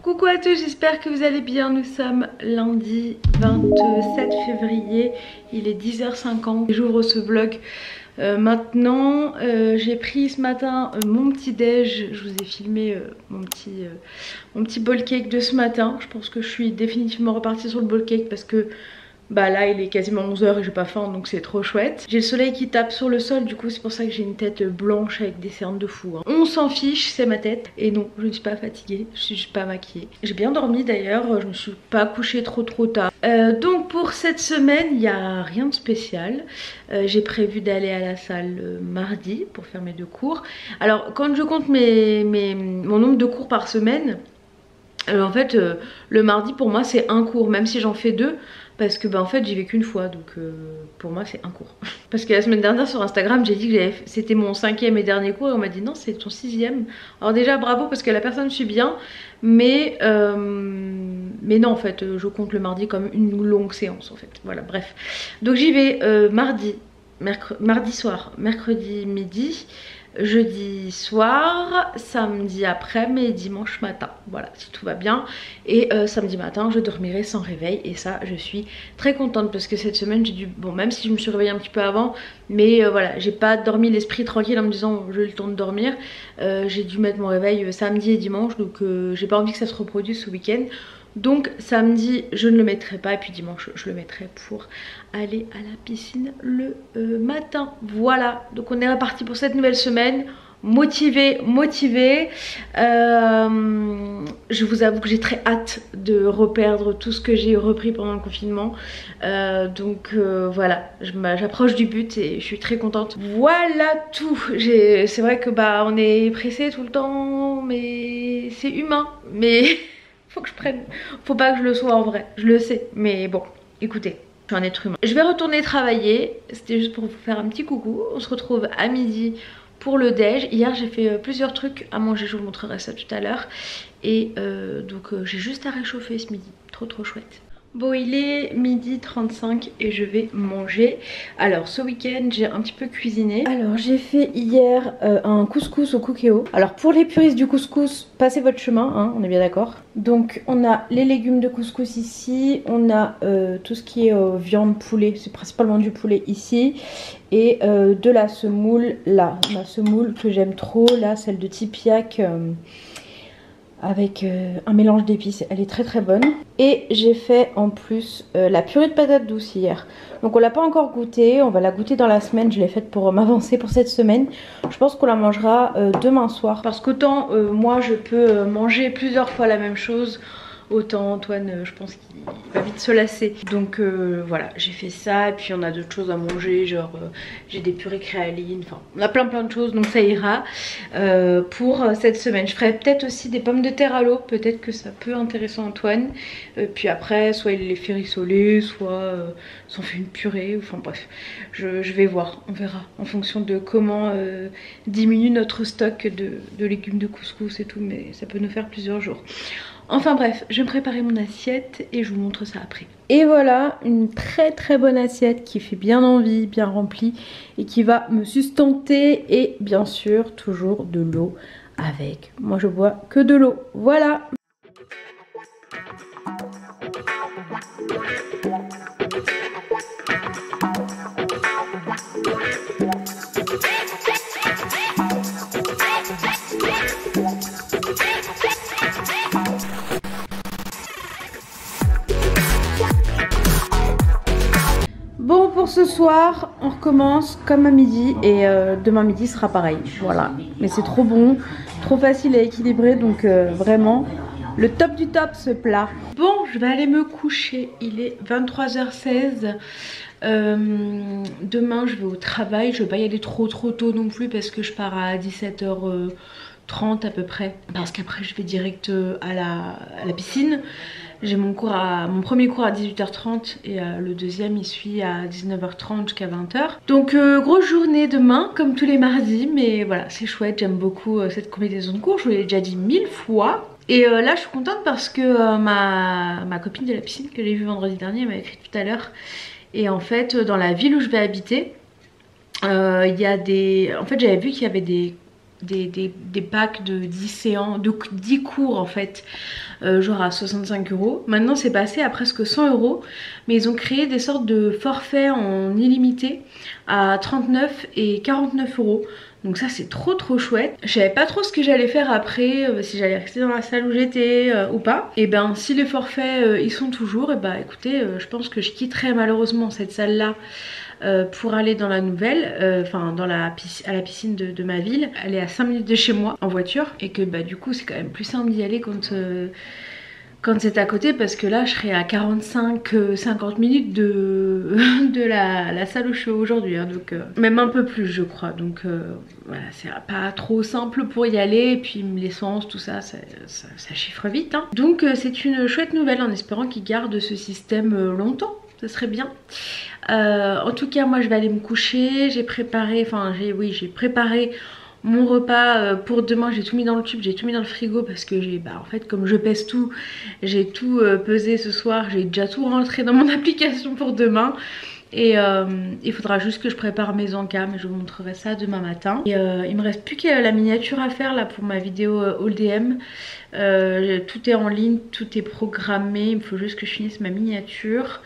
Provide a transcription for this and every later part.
Coucou à tous, j'espère que vous allez bien. Nous sommes lundi 27 février, il est 10h50. J'ouvre ce vlog maintenant. J'ai pris ce matin mon petit déj. Je vous ai filmé mon petit bowl cake de ce matin. Je pense que je suis définitivement repartie sur le bowl cake parce que bah là il est quasiment 11h et j'ai pas faim, donc c'est trop chouette. J'ai le soleil qui tape sur le sol, du coup c'est pour ça que j'ai une tête blanche avec des cernes de fou, hein. On s'en fiche, c'est ma tête. Et non, je ne suis pas fatiguée, je suis juste pas maquillée. J'ai bien dormi d'ailleurs, je me suis pas couchée trop tard. Donc pour cette semaine il n'y a rien de spécial. J'ai prévu d'aller à la salle mardi pour faire mes 2 cours. Alors quand je compte mon nombre de cours par semaine, en fait le mardi pour moi c'est un cours, même si j'en fais 2. Parce que bah en fait j'y vais qu'une fois, donc pour moi c'est un cours. Parce que la semaine dernière sur Instagram j'ai dit que c'était mon 5e et dernier cours et on m'a dit non c'est ton 6e. Alors déjà bravo parce que la personne suit bien, mais non en fait je compte le mardi comme une longue séance en fait. Voilà bref. Donc j'y vais mardi soir, mercredi midi, jeudi soir, samedi après-midi et dimanche matin. Voilà, si tout va bien. Et samedi matin, je dormirai sans réveil. Et ça, je suis très contente parce que cette semaine, j'ai dû... Bon, même si je me suis réveillée un petit peu avant, mais voilà, j'ai pas dormi l'esprit tranquille en me disant j'ai eu le temps de dormir. J'ai dû mettre mon réveil samedi et dimanche, donc j'ai pas envie que ça se reproduise ce week-end. Donc samedi je ne le mettrai pas et puis dimanche je le mettrai pour aller à la piscine le matin. Voilà, donc on est reparti pour cette nouvelle semaine. Motivée. Je vous avoue que j'ai très hâte de reperdre tout ce que j'ai repris pendant le confinement. Voilà, j'approche du but et je suis très contente. Voilà tout. C'est vrai que bah on est pressé tout le temps, mais c'est humain. Mais faut que je prenne, faut pas que je le sois en vrai, je le sais, mais bon, écoutez, je suis un être humain. Je vais retourner travailler, c'était juste pour vous faire un petit coucou. On se retrouve à midi pour le déj. Hier j'ai fait plusieurs trucs à manger, je vous montrerai ça tout à l'heure. Et j'ai juste à réchauffer ce midi, trop chouette. Bon, il est 12h35 et je vais manger. Alors ce week-end j'ai un petit peu cuisiné. Alors j'ai fait hier un couscous au cookéo. Alors pour les puristes du couscous, passez votre chemin, hein, on est bien d'accord. Donc on a les légumes de couscous ici. On a tout ce qui est viande, poulet, c'est principalement du poulet ici. Et de la semoule là, ma semoule que j'aime trop là, celle de Tipiak. Avec un mélange d'épices, elle est très bonne. Et j'ai fait en plus la purée de patates douces hier. Donc on l'a pas encore goûtée, on va la goûter dans la semaine. Je l'ai faite pour m'avancer pour cette semaine. Je pense qu'on la mangera demain soir. Parce qu'autant moi je peux manger plusieurs fois la même chose, autant Antoine je pense qu'il va vite se lasser. Donc voilà, j'ai fait ça. Et puis on a d'autres choses à manger, genre j'ai des purées créalines. Enfin on a plein de choses, donc ça ira pour cette semaine. Je ferai peut-être aussi des pommes de terre à l'eau, peut-être que ça peut intéresser Antoine. Puis après soit il les fait rissoler, soit s'en fait une purée. Enfin bref, je vais voir, on verra en fonction de comment diminue notre stock de légumes de couscous et tout. Mais ça peut nous faire plusieurs jours. Enfin bref, je vais me préparer mon assiette et je vous montre ça après. Et voilà, une très bonne assiette qui fait bien envie, bien remplie et qui va me sustenter. Et bien sûr, toujours de l'eau avec. Moi je bois que de l'eau, voilà. Bon, pour ce soir, on recommence comme à midi et demain midi sera pareil. Voilà, mais c'est trop bon, trop facile à équilibrer, donc vraiment le top du top ce plat. Bon, je vais aller me coucher, il est 23h16. Demain je vais au travail, je vais pas y aller trop tôt non plus parce que je pars à 17h30 à peu près. Parce qu'après je vais direct à la piscine. J'ai mon premier cours à 18h30 et le deuxième il suit à 19h30 jusqu'à 20h. Donc grosse journée demain comme tous les mardis, mais voilà c'est chouette, j'aime beaucoup cette combinaison de cours, je vous l'ai déjà dit 1000 fois. Et là je suis contente parce que ma copine de la piscine que j'ai vue vendredi dernier m'a écrit tout à l'heure. Et en fait dans la ville où je vais habiter, il y a des... En fait j'avais vu qu'il y avait des des packs de 10 séances, de 10 cours en fait, genre à 65 €. Maintenant c'est passé à presque 100 €, mais ils ont créé des sortes de forfaits en illimité à 39 et 49 €. Donc ça c'est trop chouette. Je savais pas trop ce que j'allais faire après, si j'allais rester dans la salle où j'étais ou pas. Et ben si les forfaits ils sont toujours, et bah écoutez, je pense que je quitterai malheureusement cette salle là pour aller dans la nouvelle, enfin à la piscine de ma ville. Elle est à 5 minutes de chez moi en voiture et que bah du coup c'est quand même plus simple d'y aller quand c'est à côté, parce que là je serai à 45-50 minutes de la salle où je suis aujourd'hui, hein, donc même un peu plus je crois, donc voilà, c'est pas trop simple pour y aller, et puis l'essence tout ça, ça chiffre vite, hein. Donc c'est une chouette nouvelle, en espérant qu'ils gardent ce système longtemps, ça serait bien. En tout cas moi je vais aller me coucher, j'ai préparé mon repas pour demain. J'ai tout mis dans le tube, j'ai tout mis dans le frigo, parce que en fait comme je pèse tout, j'ai tout pesé ce soir, j'ai déjà tout rentré dans mon application pour demain. Et il faudra juste que je prépare mes encas, mais je vous montrerai ça demain matin. Et il me reste plus que la miniature à faire là pour ma vidéo haul DM. Tout est en ligne, tout est programmé, il me faut juste que je finisse ma miniature.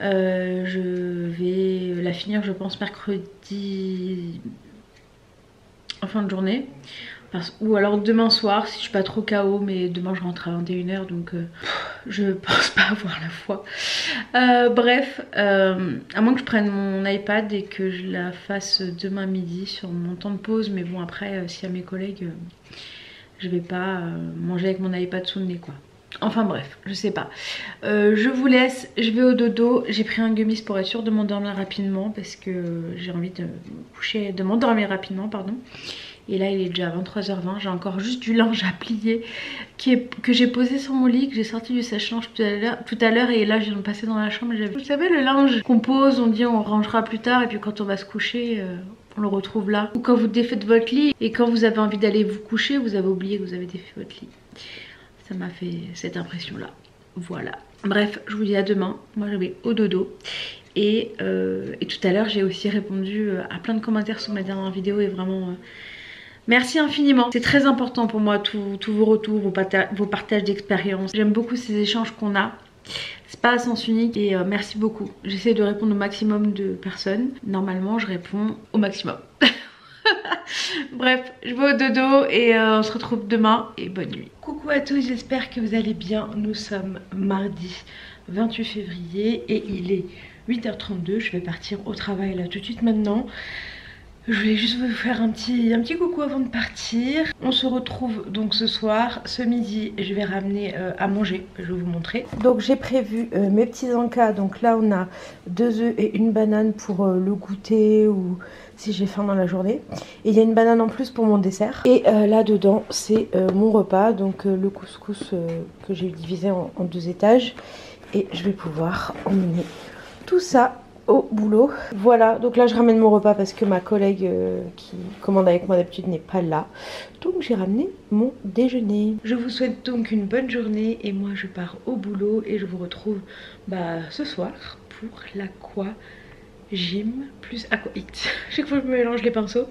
Je vais la finir je pense mercredi en fin de journée, ou alors demain soir si je suis pas trop KO, mais demain je rentre à 21 h, donc je pense pas avoir la foi. Bref, à moins que je prenne mon iPad et que je la fasse demain midi sur mon temps de pause, mais bon après s'il y a mes collègues, je vais pas manger avec mon iPad sous le nez quoi. Enfin bref, je sais pas. Je vous laisse, je vais au dodo. J'ai pris un gummies pour être sûre de m'endormir rapidement, parce que j'ai envie de me coucher, de m'endormir rapidement, pardon. Et là il est déjà 23h20, j'ai encore juste du linge à plier que j'ai posé sur mon lit, que j'ai sorti du sèche-linge tout à l'heure, et là je viens de passer dans la chambre. Vous savez le linge qu'on pose, on dit on rangera plus tard, et puis quand on va se coucher on le retrouve là. Ou quand vous défaites votre lit et quand vous avez envie d'aller vous coucher, vous avez oublié que vous avez défait votre lit. Ça m'a fait cette impression là, voilà. Bref, je vous dis à demain, moi je vais au dodo. Et tout à l'heure j'ai aussi répondu à plein de commentaires sur ma dernière vidéo, et vraiment merci infiniment. C'est très important pour moi, tous vos retours, vos partages d'expérience. J'aime beaucoup ces échanges qu'on a, c'est pas à sens unique, et merci beaucoup. J'essaie de répondre au maximum de personnes, normalement je réponds au maximum. Bref, je vais au dodo et on se retrouve demain, et bonne nuit. Coucou à tous, j'espère que vous allez bien. Nous sommes mardi 28 février et il est 8h32. Je vais partir au travail là tout de suite maintenant. Je voulais juste vous faire un petit coucou avant de partir. On se retrouve donc ce soir, ce midi je vais ramener à manger, je vais vous montrer. Donc j'ai prévu mes petits encas, donc là on a 2 œufs et une banane pour le goûter ou si j'ai faim dans la journée. Et il y a une banane en plus pour mon dessert. Et là dedans c'est mon repas, donc le couscous que j'ai divisé en 2 étages. Et je vais pouvoir emmener tout ça au boulot. Voilà, donc là je ramène mon repas parce que ma collègue qui commande avec moi d'habitude n'est pas là. Donc j'ai ramené mon déjeuner. Je vous souhaite donc une bonne journée et moi je pars au boulot et je vous retrouve ce soir pour l'aqua gym plus aqua hit. Chaque fois je me mélange les pinceaux.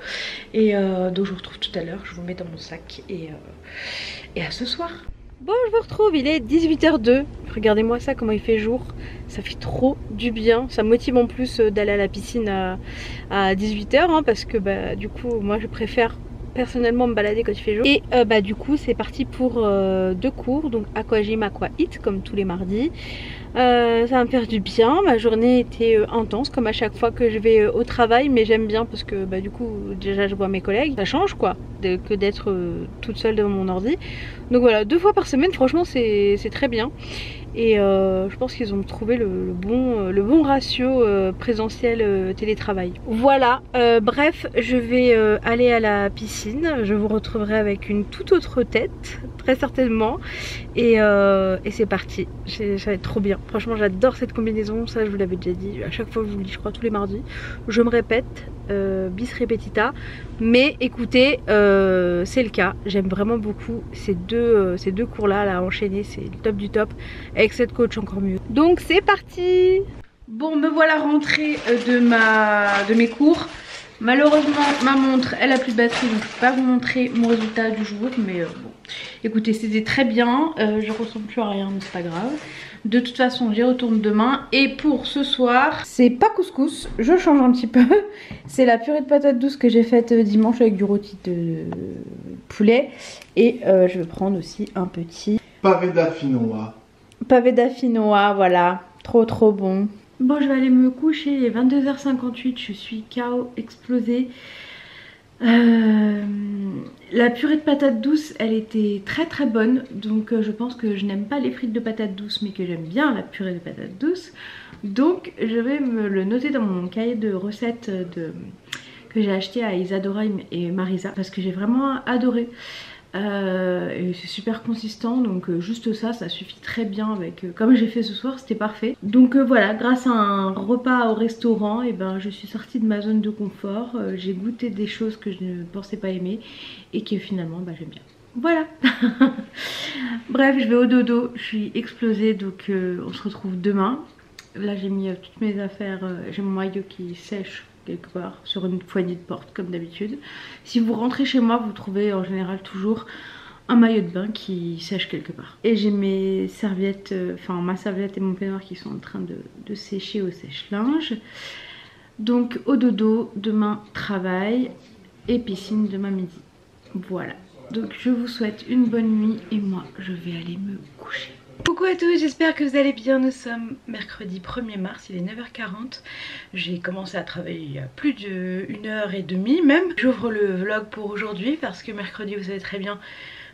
Et donc je vous retrouve tout à l'heure, je vous mets dans mon sac et à ce soir. Bon, je vous retrouve, il est 18h02. Regardez-moi ça, comment il fait jour. Ça fait trop du bien. Ça me motive en plus d'aller à la piscine à 18h, hein, parce que du coup, moi je préfère personnellement me balader quand il fait jour. Et du coup, c'est parti pour 2 cours, donc aqua gym, aqua hit, comme tous les mardis. Ça va me faire du bien. Ma journée était intense comme à chaque fois que je vais au travail, mais j'aime bien parce que du coup déjà je vois mes collègues, ça change quoi que d'être toute seule devant mon ordi. Donc voilà, 2 fois par semaine, franchement c'est très bien. Et je pense qu'ils ont trouvé le bon ratio présentiel télétravail. Voilà, bref, je vais aller à la piscine. Je vous retrouverai avec une toute autre tête, très certainement. Et c'est parti, ça va être trop bien. Franchement j'adore cette combinaison, ça je vous l'avais déjà dit. À chaque fois je vous le dis, je crois tous les mardis. Je me répète, bis repetita. Mais écoutez, c'est le cas. J'aime vraiment beaucoup ces deux cours là à enchaîner, c'est le top du top. Avec cette coach encore mieux. Donc c'est parti. Bon, me voilà rentrée de mes cours. Malheureusement ma montre elle a plus de batterie donc je peux pas vous montrer mon résultat du jour, mais bon écoutez c'était très bien, je ressemble plus à rien mais c'est pas grave. De toute façon j'y retourne demain. Et pour ce soir c'est pas couscous, je change un petit peu. C'est la purée de patates douces que j'ai faite dimanche avec du rôti de poulet. Et je vais prendre aussi un petit pavé d'affinois. Pavé d'affinois, voilà, trop bon. Bon je vais aller me coucher, il est 22h58, je suis KO, explosée. La purée de patates douces elle était très bonne. Donc je pense que je n'aime pas les frites de patates douces mais que j'aime bien la purée de patates douces. Donc je vais me le noter dans mon cahier de recettes que j'ai acheté à Isadora et Marisa. Parce que j'ai vraiment adoré. Et c'est super consistant donc juste ça suffit très bien avec comme j'ai fait ce soir, c'était parfait. Donc voilà, grâce à un repas au restaurant et ben je suis sortie de ma zone de confort, j'ai goûté des choses que je ne pensais pas aimer et que finalement bah, j'aime bien. Voilà. Bref, je vais au dodo, je suis explosée donc on se retrouve demain. Là j'ai mis toutes mes affaires, j'ai mon maillot qui sèche quelque part sur une poignée de porte comme d'habitude. Si vous rentrez chez moi vous trouvez en général toujours un maillot de bain qui sèche quelque part. Et j'ai mes serviettes, enfin ma serviette et mon peignoir qui sont en train de sécher au sèche-linge. Donc au dodo, demain travail et piscine demain midi. Voilà. Donc je vous souhaite une bonne nuit et moi je vais aller me coucher. Coucou à tous, j'espère que vous allez bien. Nous sommes mercredi 1er mars, il est 9h40. J'ai commencé à travailler il y a plus d'1h30 même. J'ouvre le vlog pour aujourd'hui parce que mercredi vous savez très bien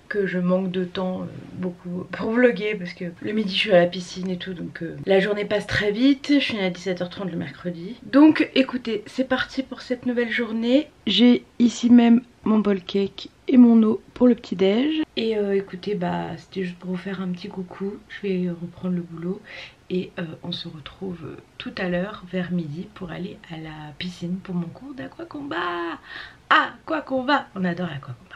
que je manque de temps beaucoup pour vlogger parce que le midi je suis à la piscine et tout donc la journée passe très vite. Je finis à 17h30 le mercredi. Donc écoutez, c'est parti pour cette nouvelle journée. J'ai ici même mon bol cake et mon eau pour le petit déj. Et écoutez bah c'était juste pour vous faire un petit coucou. Je vais reprendre le boulot et on se retrouve tout à l'heure vers midi pour aller à la piscine pour mon cours d'aquacombat. Aquacombat, on adore aquacombat.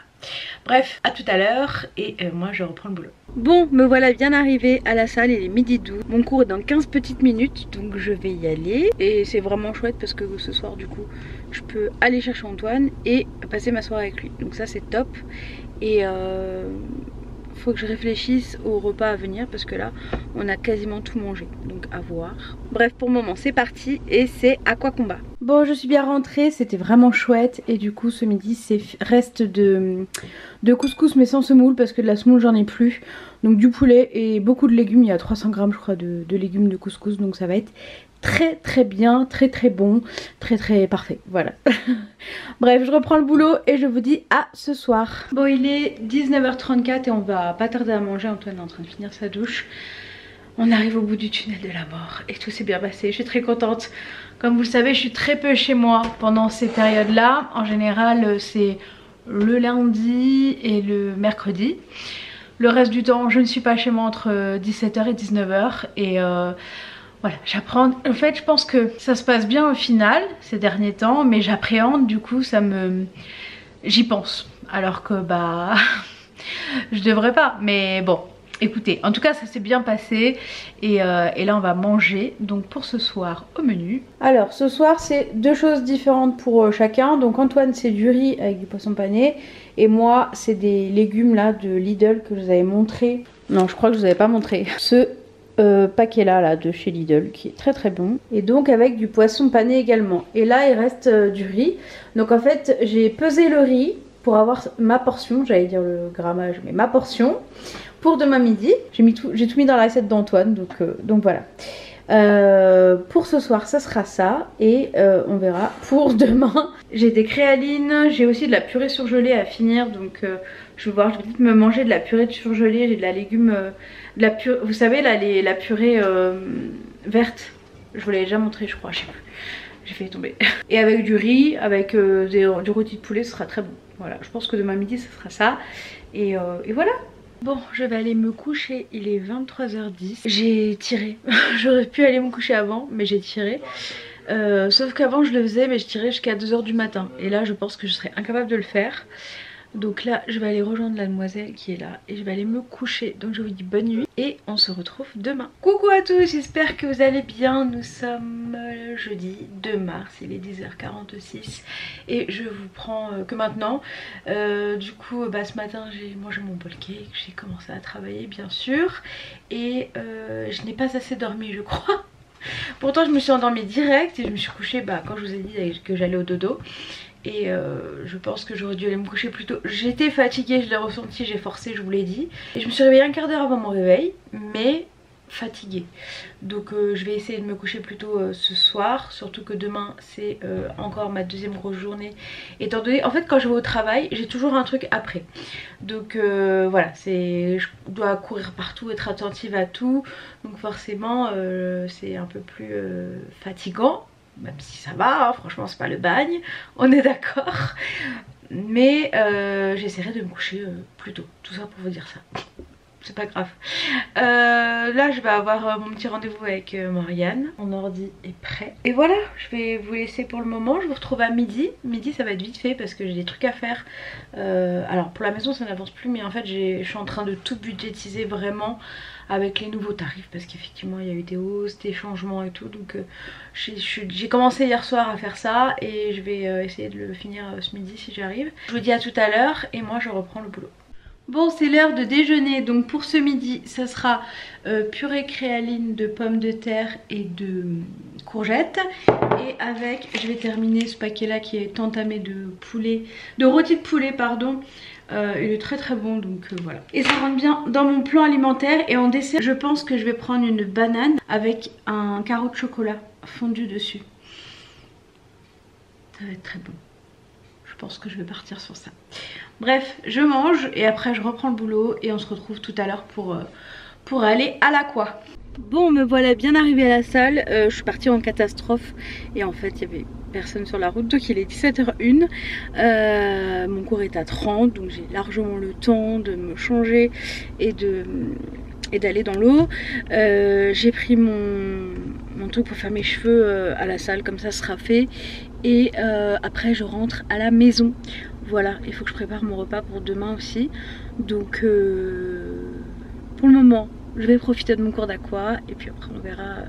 Bref, à tout à l'heure et moi je reprends le boulot. Bon, me voilà bien arrivée à la salle, il est midi 12. Mon cours est dans 15 petites minutes donc je vais y aller. Et c'est vraiment chouette parce que ce soir du coup je peux aller chercher Antoine et passer ma soirée avec lui. Donc ça c'est top. Et faut que je réfléchisse au repas à venir parce que là on a quasiment tout mangé, donc à voir. Bref, pour le moment c'est parti et c'est aquacombat. Bon, je suis bien rentrée, c'était vraiment chouette et du coup ce midi c'est reste de couscous mais sans semoule parce que de la semoule j'en ai plus. Donc du poulet et beaucoup de légumes, il y a 300 grammes je crois de légumes de couscous donc ça va être très bien, très bon, très parfait, voilà. Bref, je reprends le boulot et je vous dis à ce soir. Bon, il est 19h34 et on va pas tarder à manger. Antoine est en train de finir sa douche. On arrive au bout du tunnel de la mort et tout s'est bien passé, je suis très contente. Comme vous le savez, je suis très peu chez moi pendant ces périodes-là. En général, c'est le lundi et le mercredi. Le reste du temps, je ne suis pas chez moi entre 17h et 19h et voilà, j'apprends. En fait, je pense que ça se passe bien au final ces derniers temps, mais j'appréhende du coup, j'y pense. Alors que bah, je devrais pas. Mais bon, écoutez, en tout cas, ça s'est bien passé et là, on va manger. Donc pour ce soir, au menu. Alors, ce soir, c'est deux choses différentes pour chacun. Donc Antoine, c'est du riz avec du poisson pané et moi, c'est des légumes là de Lidl que je vous avais montré. Non, je crois que je vous avais pas montré. Ce paquet là de chez Lidl qui est très bon et donc avec du poisson pané également et là il reste du riz. Donc en fait j'ai pesé le riz pour avoir ma portion, j'allais dire le grammage mais ma portion pour demain midi. J'ai tout mis dans l'assiette d'Antoine donc voilà. Pour ce soir ça sera ça et on verra pour demain. J'ai des créalines, j'ai aussi de la purée surgelée à finir donc je vais voir, je vais peut-être me manger de la purée de surgelée, j'ai de la légume, de la purée, vous savez là la purée verte, je vous l'avais déjà montré je crois, je sais plus, j'ai fait tomber. Et avec du riz, avec du rôti de poulet, ce sera très bon. Voilà, je pense que demain midi ce sera ça et voilà. Bon, je vais aller me coucher, il est 23h10. J'ai tiré, j'aurais pu aller me coucher avant, mais j'ai tiré. Sauf qu'avant je le faisais, mais je tirais jusqu'à 2h du matin. Et là je pense que je serais incapable de le faire. Donc là je vais aller rejoindre la demoiselle qui est là et je vais aller me coucher. Donc je vous dis bonne nuit et on se retrouve demain. Coucou à tous, j'espère que vous allez bien. Nous sommes jeudi 2 mars, il est 10h46 et je vous prends que maintenant. Du coup ce matin j'ai mangé mon bol cake, j'ai commencé à travailler bien sûr et je n'ai pas assez dormi je crois. Pourtant je me suis endormie direct et je me suis couchée quand je vous ai dit que j'allais au dodo. Et je pense que j'aurais dû aller me coucher plus tôt. J'étais fatiguée, je l'ai ressenti, j'ai forcé, je vous l'ai dit. Et je me suis réveillée un quart d'heure avant mon réveil, mais fatiguée. Donc je vais essayer de me coucher plus tôt ce soir. Surtout que demain c'est encore ma deuxième grosse journée. Étant donné, en fait quand je vais au travail, j'ai toujours un truc après. Donc voilà, je dois courir partout, être attentive à tout. Donc forcément c'est un peu plus fatigant. Même si ça va, hein, franchement c'est pas le bagne, on est d'accord. Mais j'essaierai de me coucher plus tôt, tout ça pour vous dire ça. C'est pas grave. Là je vais avoir mon petit rendez-vous avec Morgane. Mon ordi est prêt. Et voilà, je vais vous laisser pour le moment. Je vous retrouve à midi. Midi ça va être vite fait parce que j'ai des trucs à faire. Alors pour la maison ça n'avance plus, mais en fait je suis en train de tout budgétiser vraiment avec les nouveaux tarifs parce qu'effectivement il y a eu des hausses, des changements et tout. Donc j'ai commencé hier soir à faire ça et je vais essayer de le finir ce midi si j'arrive. Je vous dis à tout à l'heure et moi je reprends le boulot. Bon, c'est l'heure de déjeuner, donc pour ce midi ça sera purée créaline de pommes de terre et de courgettes. Et avec, je vais terminer ce paquet là qui est entamé de poulet, de rôti de poulet pardon. Il est très très bon donc voilà. Et ça rentre bien dans mon plan alimentaire. Et en dessert je pense que je vais prendre une banane avec un carreau de chocolat fondu dessus. Ça va être très bon. Je pense que je vais partir sur ça. Bref, je mange et après je reprends le boulot et on se retrouve tout à l'heure pour aller à l'aqua. Bon, me voilà bien arrivée à la salle. Je suis partie en catastrophe et en fait il y avait personne sur la route, donc il est 17h01. Mon cours est à 30, donc j'ai largement le temps de me changer et d'aller dans l'eau. J'ai pris mon truc pour faire mes cheveux à la salle, comme ça sera fait. Et après je rentre à la maison. Voilà, il faut que je prépare mon repas pour demain aussi. Donc pour le moment je vais profiter de mon cours d'aqua et puis après on verra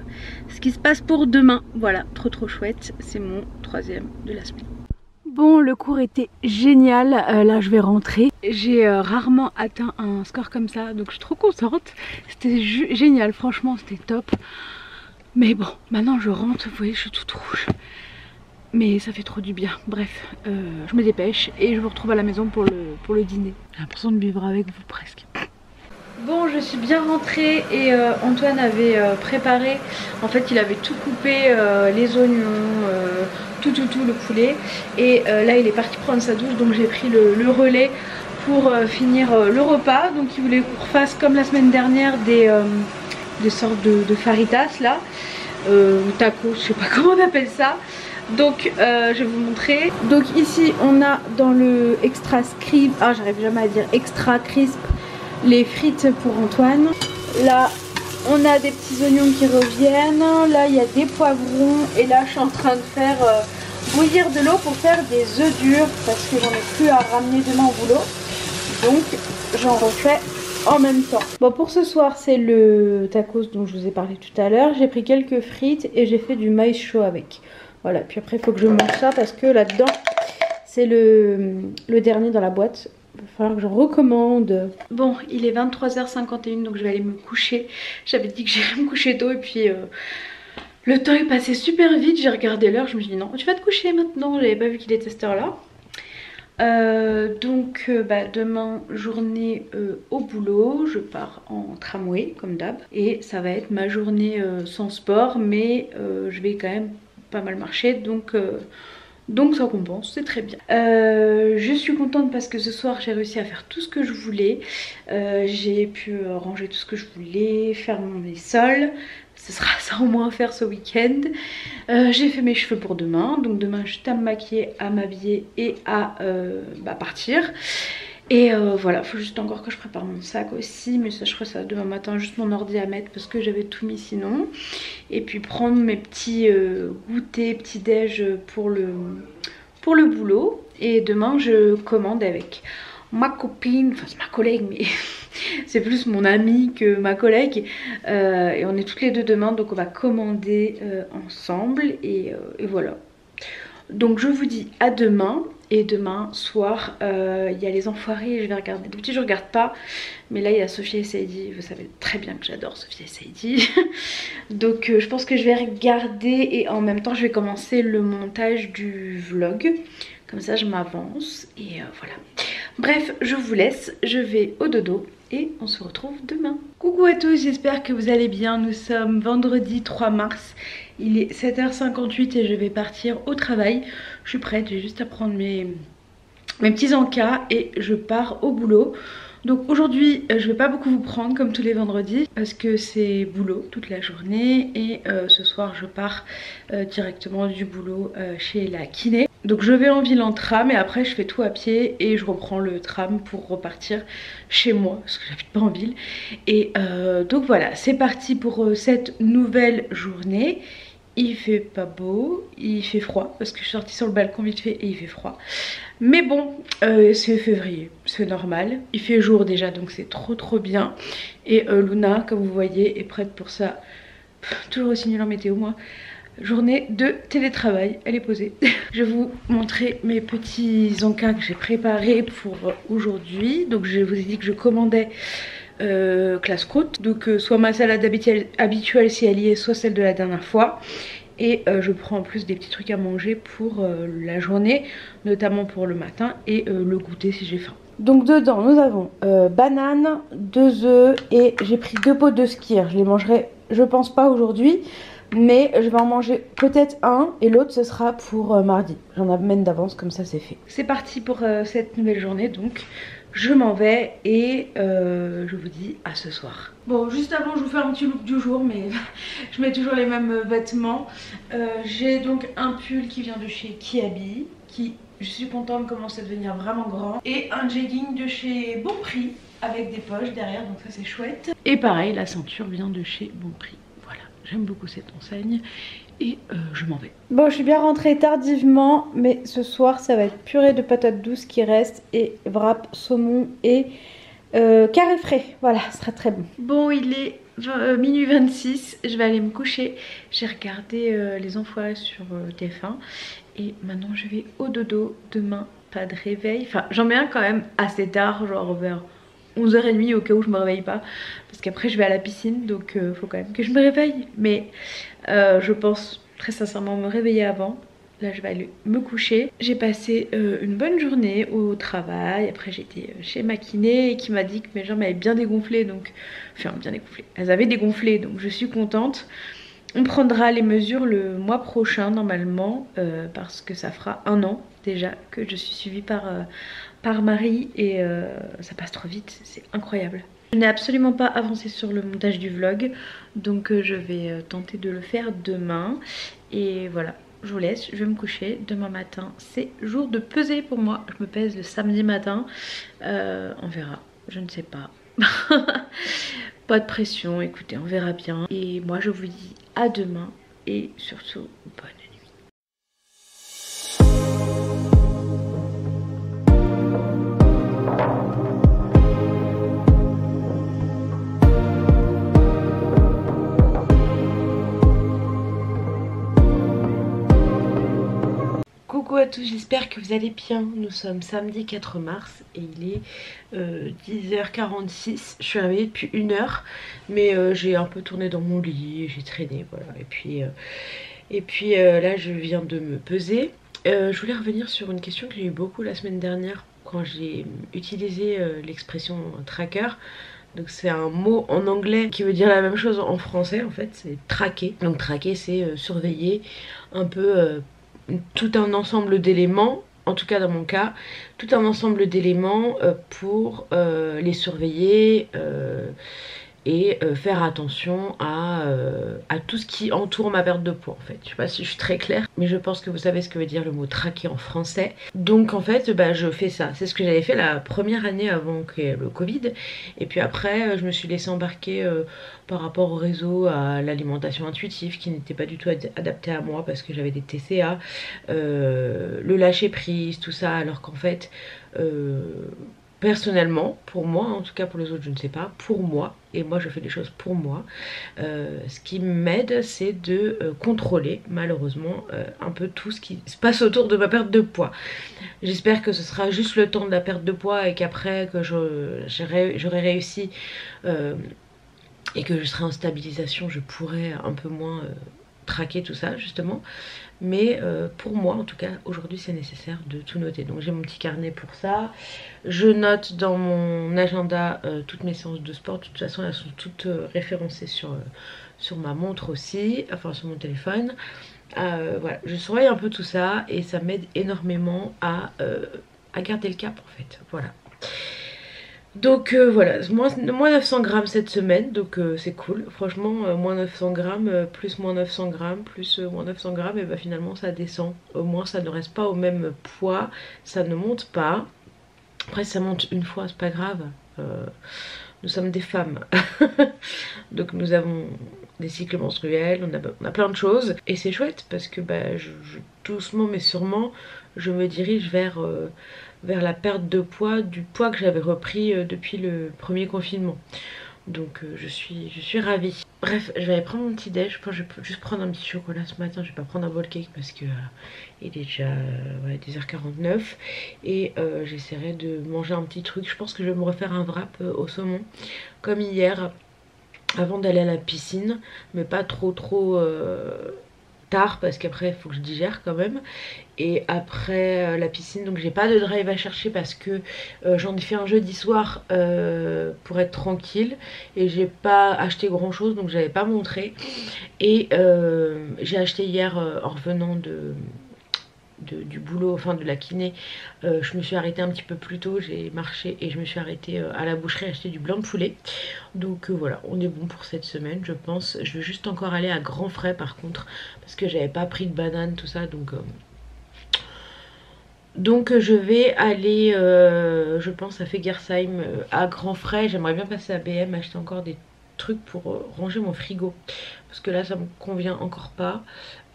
ce qui se passe pour demain. Voilà, trop chouette, c'est mon 3e de la semaine. Bon, le cours était génial, là je vais rentrer. J'ai rarement atteint un score comme ça, donc je suis trop contente. C'était génial, franchement c'était top. Mais bon, maintenant je rentre, vous voyez je suis toute rouge. Mais ça fait trop du bien. Bref, je me dépêche et je vous retrouve à la maison pour le dîner. J'ai l'impression de vivre avec vous presque. Bon, je suis bien rentrée et Antoine avait préparé, en fait il avait tout coupé, les oignons, tout le poulet. Et là il est parti prendre sa douche, donc j'ai pris le relais pour finir le repas. Donc il voulait qu'on refasse comme la semaine dernière des sortes de faritas là, ou tacos, je sais pas comment on appelle ça. Donc je vais vous montrer. Donc ici on a dans le extra crisp, j'arrive jamais à dire extra crisp, les frites pour Antoine. Là on a des petits oignons qui reviennent. Là il y a des poivrons. Et là je suis en train de faire bouillir de l'eau pour faire des œufs durs parce que j'en ai plus à ramener demain au boulot. Donc j'en refais en même temps. Bon, pour ce soir c'est le tacos dont je vous ai parlé tout à l'heure. J'ai pris quelques frites et j'ai fait du maïs chaud avec. Voilà, puis après il faut que je mange ça parce que là-dedans c'est le dernier dans la boîte. Il va falloir que j'en recommande. Bon, il est 23h51 donc je vais aller me coucher. J'avais dit que j'irais me coucher tôt et puis le temps est passé super vite. J'ai regardé l'heure, je me suis dit non, tu vas te coucher maintenant. J'avais pas vu qu'il était cette heure là. Donc demain journée au boulot, je pars en tramway comme d'hab. Et ça va être ma journée sans sport, mais je vais quand même pas mal marcher, donc ça compense, c'est très bien. Je suis contente parce que ce soir j'ai réussi à faire tout ce que je voulais. J'ai pu ranger tout ce que je voulais, faire mon vaisselle. Ce sera ça au moins à faire ce week-end. J'ai fait mes cheveux pour demain, donc demain juste à me maquiller, à m'habiller et à partir. Et voilà, faut juste encore que je prépare mon sac aussi, mais ça je ferai ça demain matin, juste mon ordi à mettre parce que j'avais tout mis sinon. Et puis prendre mes petits goûters, petits déj pour le boulot. Et demain je commande avec ma copine, enfin c'est ma collègue mais c'est plus mon amie que ma collègue, et on est toutes les deux demain, donc on va commander ensemble et voilà. Donc je vous dis à demain. Et demain soir, il y a les enfoirés, je vais regarder. D'habitude je regarde pas, mais là il y a Sophia et Saïdi. Vous savez très bien que j'adore Sophia et Saïdi. Donc je pense que je vais regarder et en même temps je vais commencer le montage du vlog. Comme ça je m'avance et voilà. Bref, je vous laisse, je vais au dodo et on se retrouve demain. Coucou à tous, j'espère que vous allez bien. Nous sommes vendredi 3 mars. Il est 7h58 et je vais partir au travail. Je suis prête, j'ai juste à prendre mes petits encas et je pars au boulot. Donc aujourd'hui je vais pas beaucoup vous prendre comme tous les vendredis parce que c'est boulot toute la journée et ce soir je pars directement du boulot chez la kiné. Donc je vais en ville en tram et après je fais tout à pied et je reprends le tram pour repartir chez moi parce que j'habite pas en ville. Et donc voilà, c'est parti pour cette nouvelle journée. Il fait pas beau, il fait froid parce que je suis sortie sur le balcon vite fait et il fait froid. Mais bon, c'est février, c'est normal. Il fait jour déjà donc c'est trop bien. Et Luna, comme vous voyez, est prête pour ça. Toujours aussi nul en météo moi. Journée de télétravail, elle est posée. Je vais vous montrer mes petits encas que j'ai préparés pour aujourd'hui. Donc je vous ai dit que je commandais classe croûte, donc soit ma salade habituelle si elle y est, soit celle de la dernière fois. Et je prends en plus des petits trucs à manger pour la journée, notamment pour le matin et le goûter si j'ai faim. Donc dedans nous avons banane, 2 œufs et j'ai pris 2 pots de skyr. Je les mangerai je pense pas aujourd'hui, mais je vais en manger peut-être un et l'autre ce sera pour mardi. J'en amène d'avance comme ça c'est fait. C'est parti pour cette nouvelle journée donc. Je m'en vais et je vous dis à ce soir. Bon, juste avant je vous fais un petit look du jour, mais je mets toujours les mêmes vêtements. J'ai donc un pull qui vient de chez Kiabi, qui je suis contente commence à devenir vraiment grand. Et un jegging de chez Bon Prix avec des poches derrière, donc ça c'est chouette. Et pareil, la ceinture vient de chez Bon Prix. Voilà, j'aime beaucoup cette enseigne. Et je m'en vais. Bon, je suis bien rentrée tardivement, mais ce soir ça va être purée de patates douces qui reste et wrap saumon et carré frais. Voilà, ce sera très bon. Bon, il est minuit 26, je vais aller me coucher. J'ai regardé les enfoirés sur TF1 et maintenant je vais au dodo. Demain, pas de réveil. Enfin, j'en mets un quand même assez tard, genre vers 11h30 au cas où je me réveille pas. Parce qu'après je vais à la piscine, donc faut quand même que je me réveille. Mais je pense très sincèrement me réveiller avant. Là je vais aller me coucher. J'ai passé une bonne journée au travail. Après j'étais chez ma kiné qui m'a dit que mes jambes avaient bien dégonflé. Donc, enfin bien dégonflé. Elles avaient dégonflé donc je suis contente. On prendra les mesures le mois prochain normalement parce que ça fera 1 an déjà que je suis suivie par Marie et ça passe trop vite, c'est incroyable. Je n'ai absolument pas avancé sur le montage du vlog, donc je vais tenter de le faire demain. Et voilà, je vous laisse, je vais me coucher. Demain matin, c'est jour de peser pour moi. Je me pèse le samedi matin, on verra, je ne sais pas. Pas de pression, écoutez, on verra bien. Et moi, je vous dis à demain et surtout, bonne nuit. Coucou à tous, j'espère que vous allez bien. Nous sommes samedi 4 mars et il est 10h46. Je suis réveillée depuis 1 heure, mais j'ai un peu tourné dans mon lit, j'ai traîné, voilà. Et puis là, je viens de me peser. Je voulais revenir sur une question que j'ai eu beaucoup la semaine dernière quand j'ai utilisé l'expression tracker. Donc c'est un mot en anglais qui veut dire la même chose en français en fait, c'est traquer. Donc traquer c'est surveiller un peu tout un ensemble d'éléments, en tout cas dans mon cas, tout un ensemble d'éléments pour les surveiller et faire attention à tout ce qui entoure ma perte de poids en fait. Je sais pas si je suis très claire, mais je pense que vous savez ce que veut dire le mot traquer en français. Donc en fait bah, je fais ça, c'est ce que j'avais fait la première année avant que le Covid. Et puis après je me suis laissée embarquer par rapport au réseau, à l'alimentation intuitive qui n'était pas du tout adaptée à moi parce que j'avais des TCA, le lâcher prise, tout ça, alors qu'en fait personnellement, pour moi, en tout cas pour les autres je ne sais pas, pour moi, et moi je fais des choses pour moi, ce qui m'aide c'est de contrôler malheureusement un peu tout ce qui se passe autour de ma perte de poids. J'espère que ce sera juste le temps de la perte de poids et qu'après que j'aurai réussi et que je serai en stabilisation, je pourrai un peu moins traquer tout ça justement. Mais pour moi en tout cas aujourd'hui c'est nécessaire de tout noter. Donc j'ai mon petit carnet pour ça. Je note dans mon agenda toutes mes séances de sport. De toute façon elles sont toutes référencées sur ma montre aussi, enfin sur mon téléphone. Voilà, je surveille un peu tout ça et ça m'aide énormément à garder le cap en fait. Voilà. Donc voilà, moins 900 grammes cette semaine, donc c'est cool. Franchement, moins 900 grammes, plus moins 900 grammes, plus moins 900 grammes, et bah finalement ça descend. Au moins ça ne reste pas au même poids, ça ne monte pas. Après ça monte une fois, c'est pas grave. Nous sommes des femmes. Donc nous avons des cycles menstruels, on a plein de choses. Et c'est chouette parce que bah, doucement mais sûrement, je me dirige vers la perte de poids, du poids que j'avais repris depuis le premier confinement. Donc je suis ravie. Bref, je vais aller prendre mon petit déj. Je pense que je peux juste prendre un petit chocolat ce matin. Je vais pas prendre un bol cake parce que il est déjà 10h49. Et j'essaierai de manger un petit truc. Je pense que je vais me refaire un wrap au saumon comme hier avant d'aller à la piscine. Mais pas trop tard parce qu'après il faut que je digère quand même. Et après la piscine, donc j'ai pas de drive à chercher parce que j'en ai fait un jeudi soir pour être tranquille et j'ai pas acheté grand chose donc j'avais pas montré. Et j'ai acheté hier en revenant du boulot, enfin de la kiné, je me suis arrêtée un petit peu plus tôt, j'ai marché et je me suis arrêtée à la boucherie acheter du blanc de poulet. Donc voilà, on est bon pour cette semaine je pense. Je vais juste encore aller à Grand Frais par contre parce que j'avais pas pris de banane tout ça, donc je vais aller je pense à Fegersheim à Grand Frais. J'aimerais bien passer à BM acheter encore des trucs pour ranger mon frigo parce que là ça me convient encore pas.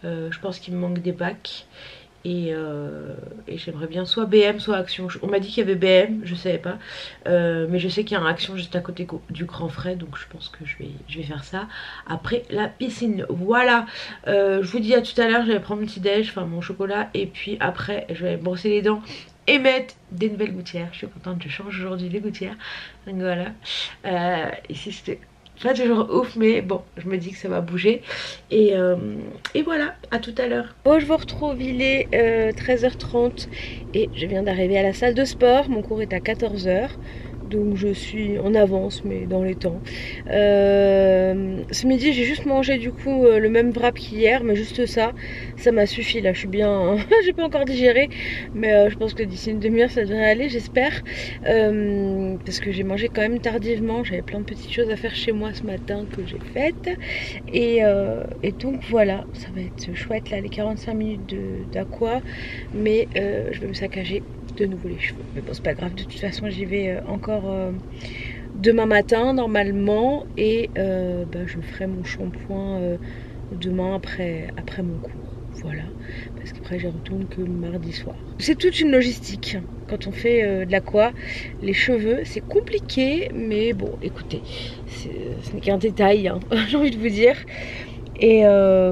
Je pense qu'il me manque des bacs. Et j'aimerais bien soit BM soit Action. On m'a dit qu'il y avait BM, je savais pas, mais je sais qu'il y a un Action juste à côté du Grand Frais, donc je pense que je vais faire ça après la piscine. Voilà, je vous dis à tout à l'heure, je vais prendre mon petit déj, enfin mon chocolat, et puis après je vais brosser les dents et mettre des nouvelles gouttières. Je suis contente, je change aujourd'hui les gouttières, donc voilà. Ici c'était pas toujours ouf mais bon je me dis que ça va bouger et voilà, à tout à l'heure. Bon, je vous retrouve, il est 13h30 et je viens d'arriver à la salle de sport. Mon cours est à 14h donc je suis en avance mais dans les temps. Ce midi j'ai juste mangé du coup le même wrap qu'hier, mais juste ça m'a suffi. Là je suis bien, j'ai pas encore digéré mais je pense que d'ici une demi-heure ça devrait aller, j'espère, parce que j'ai mangé quand même tardivement, j'avais plein de petites choses à faire chez moi ce matin que j'ai faites et donc voilà, ça va être chouette là les 45 minutes d'aqua, mais je vais me saccager de nouveau les cheveux, mais bon c'est pas grave, de toute façon j'y vais encore demain matin normalement et je ferai mon shampoing demain après mon cours, voilà, parce qu'après j'y retourne que mardi soir. C'est toute une logistique quand on fait de l'aqua, les cheveux c'est compliqué, mais bon écoutez, ce n'est qu'un détail hein, j'ai envie de vous dire. Et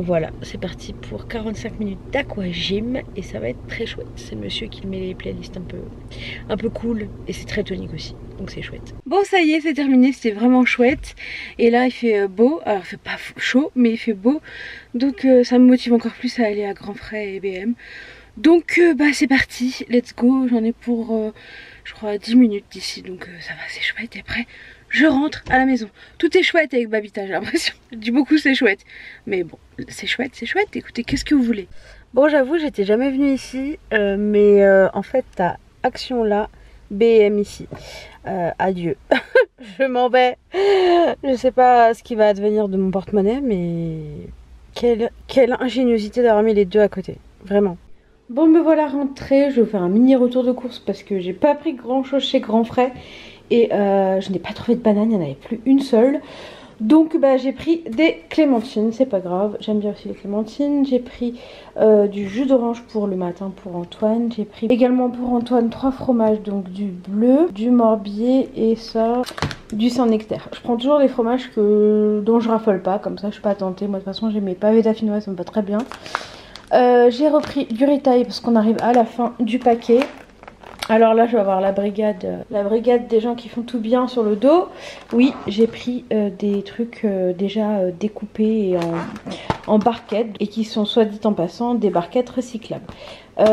voilà, c'est parti pour 45 minutes d'aquagym et ça va être très chouette. C'est le monsieur qui met les playlists un peu cool et c'est très tonique aussi, donc c'est chouette. Bon ça y est, c'est terminé, c'était vraiment chouette. Et là il fait beau, alors il fait pas chaud mais il fait beau, donc ça me motive encore plus à aller à Grand Frais et BM. Donc c'est parti, let's go, j'en ai pour je crois 10 minutes d'ici, donc ça va, c'est chouette. Et après je rentre à la maison. Tout est chouette avec Babita, j'ai l'impression. Je dis beaucoup c'est chouette. Mais bon, c'est chouette, c'est chouette. Écoutez, qu'est-ce que vous voulez? Bon, j'avoue, j'étais jamais venue ici. Mais en fait, t'as Action là, BM ici. Adieu. Je m'en vais. Je sais pas ce qui va advenir de mon porte-monnaie, mais quelle ingéniosité d'avoir mis les deux à côté. Vraiment. Bon, me voilà rentrée. Je vais vous faire un mini retour de course parce que j'ai pas pris grand chose chez Grand Frais. Et je n'ai pas trouvé de banane, il n'y en avait plus une seule. Donc bah, j'ai pris des clémentines, c'est pas grave, j'aime bien aussi les clémentines. J'ai pris du jus d'orange pour le matin pour Antoine. J'ai pris également pour Antoine 3 fromages, donc du bleu, du morbier et ça, du Saint-Nectaire. Je prends toujours des fromages dont je raffole pas, comme ça je suis pas tentée. Moi de toute façon j'ai mes pavés d'affinois, ça me va très bien. J'ai repris du Ritail parce qu'on arrive à la fin du paquet. Alors là je vais avoir la brigade des gens qui font tout bien sur le dos. Oui, j'ai pris des trucs déjà découpés et en barquettes et qui sont, soit dit en passant, des barquettes recyclables.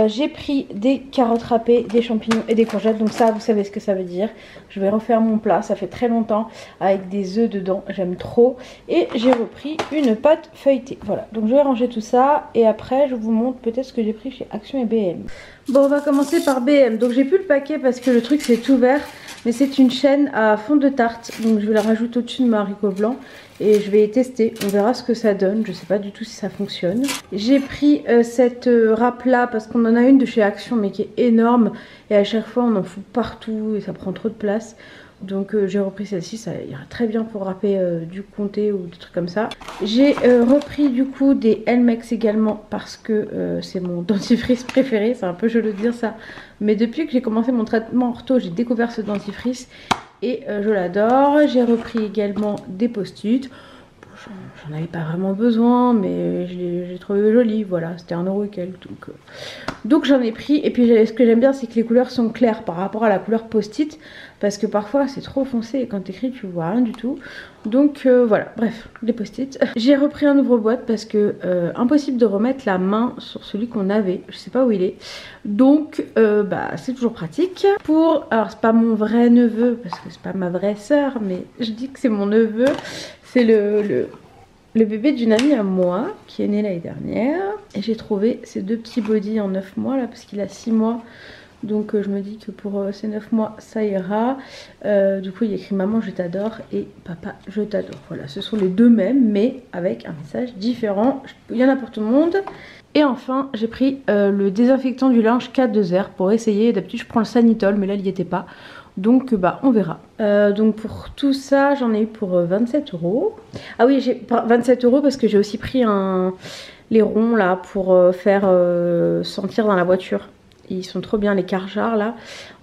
J'ai pris des carottes râpées, des champignons et des courgettes. Donc ça, vous savez ce que ça veut dire. Je vais refaire mon plat, ça fait très longtemps, avec des œufs dedans, j'aime trop. Et j'ai repris une pâte feuilletée. Voilà, donc je vais ranger tout ça et après je vous montre peut-être ce que j'ai pris chez Action et BM. Bon, on va commencer par BM. Donc j'ai plus le paquet parce que le truc c'est ouvert, mais c'est une chaîne à fond de tarte. Donc je vais la rajouter au-dessus de mon haricot blanc et je vais tester. On verra ce que ça donne. Je sais pas du tout si ça fonctionne. J'ai pris cette râpe là parce qu'on en a une de chez Action mais qui est énorme et à chaque fois on en fout partout et ça prend trop de place. Donc j'ai repris celle-ci, ça ira très bien pour râper du comté ou des trucs comme ça. J'ai repris du coup des Elmex également parce que c'est mon dentifrice préféré. C'est un peu joli de dire ça, mais depuis que j'ai commencé mon traitement ortho, j'ai découvert ce dentifrice et je l'adore. J'ai repris également des post-it. J'en avais pas vraiment besoin, mais je l'ai trouvé joli. Voilà, c'était 1€ et quelques. Donc j'en ai pris. Et puis ce que j'aime bien, c'est que les couleurs sont claires par rapport à la couleur post-it. Parce que parfois c'est trop foncé et quand t'écris tu vois rien du tout. Donc voilà, bref, les post-it. J'ai repris un ouvre-boîte parce que impossible de remettre la main sur celui qu'on avait. Je sais pas où il est. Donc bah c'est toujours pratique. Alors c'est pas mon vrai neveu parce que c'est pas ma vraie sœur, mais je dis que c'est mon neveu. C'est le bébé d'une amie à moi qui est née l'année dernière. Et j'ai trouvé ces deux petits bodys en 9 mois là parce qu'il a 6 mois. Donc je me dis que pour ces 9 mois ça ira. Du coup il y a écrit maman je t'adore et papa je t'adore. Voilà, ce sont les deux mêmes mais avec un message différent. Il y en a pour tout le monde. Et enfin j'ai pris le désinfectant du linge K2R pour essayer. D'habitude je prends le Sanitol mais là il n'y était pas. Donc bah on verra. Donc pour tout ça j'en ai eu pour 27€. Ah oui, j'ai 27€ parce que j'ai aussi pris les ronds là pour faire sentir dans la voiture. Ils sont trop bien les Karjar là,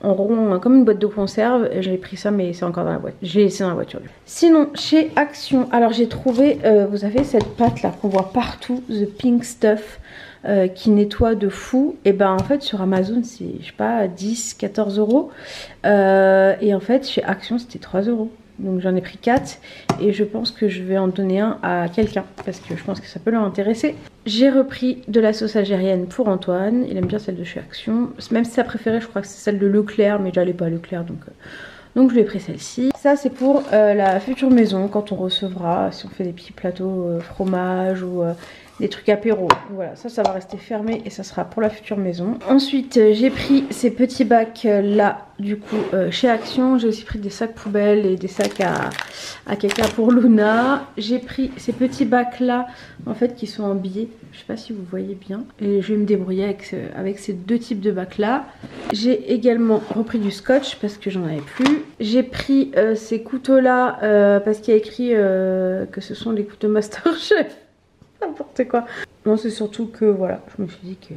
en rond comme une boîte de conserve. J'ai pris ça mais c'est encore dans la boîte. J'ai laissé dans la voiture. Sinon chez Action, alors j'ai trouvé, vous savez cette pâte là qu'on voit partout, The Pink Stuff. Qui nettoie de fou. Et ben en fait sur Amazon c'est je sais pas 10-14€. Et en fait chez Action c'était 3€. Donc j'en ai pris 4 et je pense que je vais en donner un à quelqu'un parce que je pense que ça peut leur intéresser. J'ai repris de la sauce algérienne pour Antoine. Il aime bien celle de chez Action. Même si sa préférée je crois que c'est celle de Leclerc, mais j'allais pas à Leclerc donc je lui ai pris celle-ci. Ça c'est pour la future maison quand on recevra, si on fait des petits plateaux fromage ou des trucs apéro. Voilà, ça va rester fermé et ça sera pour la future maison. Ensuite j'ai pris ces petits bacs là du coup chez Action. J'ai aussi pris des sacs poubelles et des sacs à caca pour Luna. J'ai pris ces petits bacs là en fait qui sont en biais. Je sais pas si vous voyez bien. Et je vais me débrouiller avec ces deux types de bacs là. J'ai également repris du scotch parce que j'en avais plus. J'ai pris ces couteaux là parce qu'il y a écrit que ce sont les couteaux Masterchef. N'importe quoi. Non, c'est surtout que voilà, je me suis dit que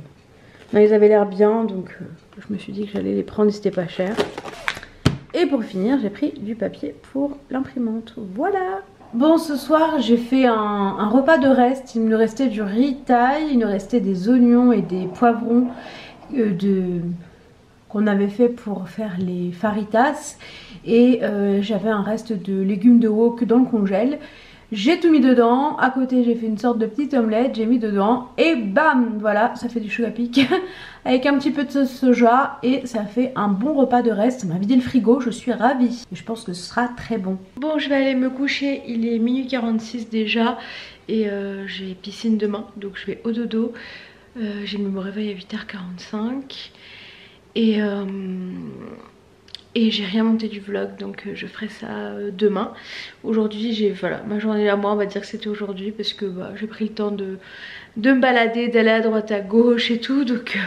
non, ils avaient l'air bien, donc je me suis dit que j'allais les prendre, c'était pas cher. Et pour finir, j'ai pris du papier pour l'imprimante. Voilà. Bon, ce soir, j'ai fait un repas de reste. Il me restait du riz thaï, il me restait des oignons et des poivrons qu'on avait fait pour faire les faritas. Et j'avais un reste de légumes de wok dans le congèle. J'ai tout mis dedans, à côté j'ai fait une sorte de petite omelette, j'ai mis dedans et bam, voilà, ça fait du chou à pic avec un petit peu de sauce soja et ça fait un bon repas de reste. Ça m'a vidé le frigo, je suis ravie et je pense que ce sera très bon. Bon, je vais aller me coucher, il est minuit 46 déjà et j'ai piscine demain donc je vais au dodo. J'ai mis mon réveil à 8h45 et j'ai rien monté du vlog donc je ferai ça demain. Aujourd'hui j'ai voilà ma journée à moi, on va dire que c'était aujourd'hui parce que bah, j'ai pris le temps de me balader, d'aller à droite à gauche et tout donc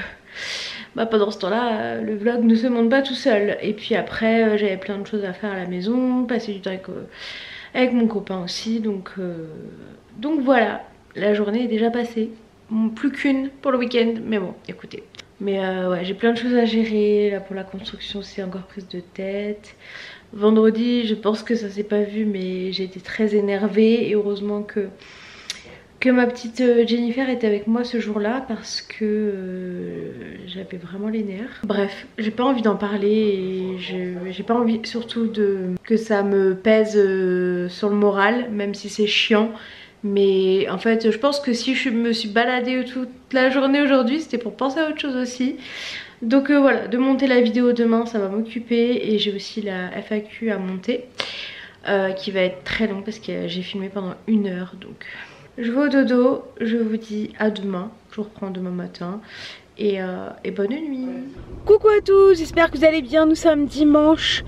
bah, pendant ce temps là le vlog ne se monte pas tout seul. Et puis après j'avais plein de choses à faire à la maison, passer du temps avec mon copain aussi. Donc voilà, la journée est déjà passée. Plus qu'une pour le week-end, mais bon, écoutez. Mais ouais, j'ai plein de choses à gérer. Là pour la construction, c'est encore prise de tête. Vendredi, je pense que ça s'est pas vu, mais j'ai été très énervée. Et heureusement que ma petite Jennifer était avec moi ce jour-là, parce que j'avais vraiment les nerfs. Bref, j'ai pas envie d'en parler et j'ai pas envie surtout que ça me pèse sur le moral, même si c'est chiant. Mais en fait, je pense que si je me suis baladée toute la journée aujourd'hui, c'était pour penser à autre chose aussi. Donc voilà, de monter la vidéo demain, ça va m'occuper. Et j'ai aussi la FAQ à monter, qui va être très long parce que j'ai filmé pendant 1 heure. Donc je vais au dodo, je vous dis à demain. Je vous reprends demain matin. Et bonne nuit. Coucou à tous, j'espère que vous allez bien. Nous sommes dimanche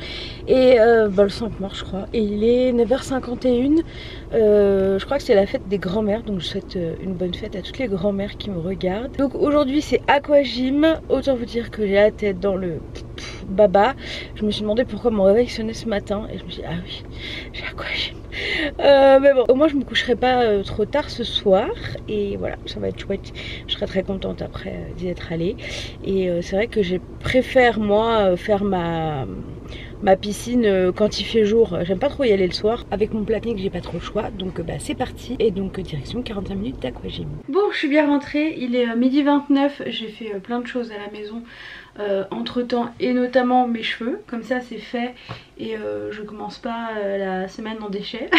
et le 5 mars je crois. Et il est 9h51. Je crois que c'est la fête des grands-mères. Donc je souhaite une bonne fête à toutes les grands-mères qui me regardent. Donc aujourd'hui c'est aquagym. Autant vous dire que j'ai la tête dans le baba. Je me suis demandé pourquoi mon réveil sonnait ce matin. Et je me suis dit ah oui, j'ai aquagym. Mais bon, au moins je me coucherai pas trop tard ce soir. Et voilà, ça va être chouette. Je serai très contente après d'y être allée. Et c'est vrai que je préfère moi faire ma piscine quand il fait jour. J'aime pas trop y aller le soir. Avec mon planning j'ai pas trop le choix. Donc bah, c'est parti. Et donc direction 45 minutes d'aquagym. Bon, je suis bien rentrée. Il est 12h29. J'ai fait plein de choses à la maison entre temps, et notamment mes cheveux. Comme ça c'est fait. Et je commence pas la semaine en déchets.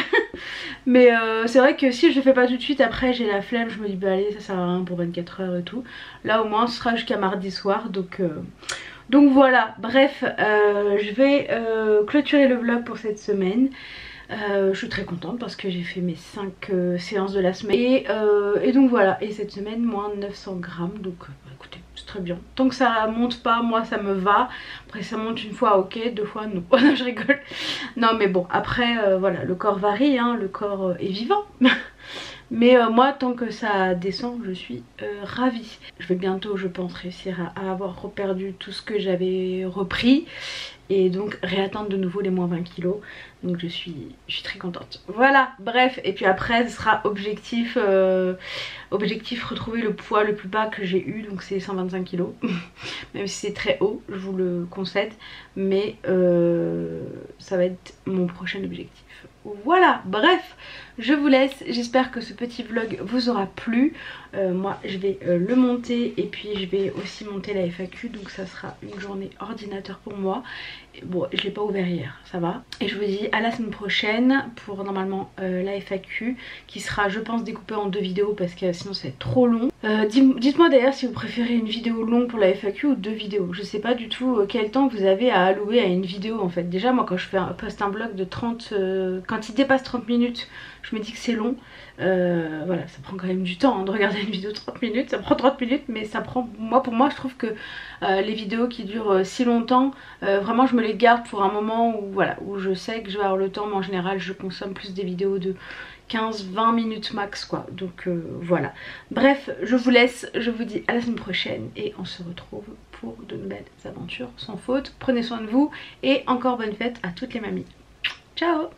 Mais c'est vrai que si je le fais pas tout de suite, après j'ai la flemme. Je me dis bah allez, ça sert à rien pour 24 heures et tout. Là au moins ce sera jusqu'à mardi soir. Donc voilà, bref, je vais clôturer le vlog pour cette semaine. Je suis très contente parce que j'ai fait mes 5 séances de la semaine. Et donc voilà, et cette semaine moins de 900 grammes. Donc écoutez, c'est très bien. Tant que ça monte pas, moi ça me va. Après ça monte une fois, ok, 2 fois, non. Je rigole. Non mais bon, après voilà, le corps varie, hein, le corps est vivant. Mais moi tant que ça descend je suis ravie. Je vais bientôt je pense réussir à avoir reperdu tout ce que j'avais repris. Et donc réatteindre de nouveau les moins 20 kilos. Donc je suis très contente. Voilà, bref, et puis après ce sera objectif retrouver le poids le plus bas que j'ai eu. Donc c'est 125 kilos. Même si c'est très haut, je vous le concède. Mais ça va être mon prochain objectif. Voilà, bref, je vous laisse. J'espère que ce petit vlog vous aura plu. Moi je vais le monter et puis je vais aussi monter la FAQ. Donc ça sera une journée ordinateur pour moi. Bon, je l'ai pas ouvert hier, ça va. Et je vous dis à la semaine prochaine pour normalement la FAQ qui sera je pense découpée en 2 vidéos parce que sinon ça va être trop long. Dites-moi d'ailleurs si vous préférez une vidéo longue pour la FAQ ou 2 vidéos. Je sais pas du tout quel temps vous avez à allouer à une vidéo en fait. Déjà moi quand je poste un vlog de 30, quand il dépasse 30 minutes, je me dis que c'est long. Voilà, ça prend quand même du temps hein, de regarder une vidéo de 30 minutes. Ça prend 30 minutes mais ça prend, pour moi je trouve que les vidéos qui durent si longtemps, vraiment je me les garde pour un moment où, voilà, où je sais que je vais avoir le temps. Mais en général je consomme plus des vidéos de 15-20 minutes max quoi. Donc voilà, bref je vous laisse, je vous dis à la semaine prochaine et on se retrouve pour de nouvelles aventures sans faute. Prenez soin de vous et encore bonne fête à toutes les mamies. Ciao.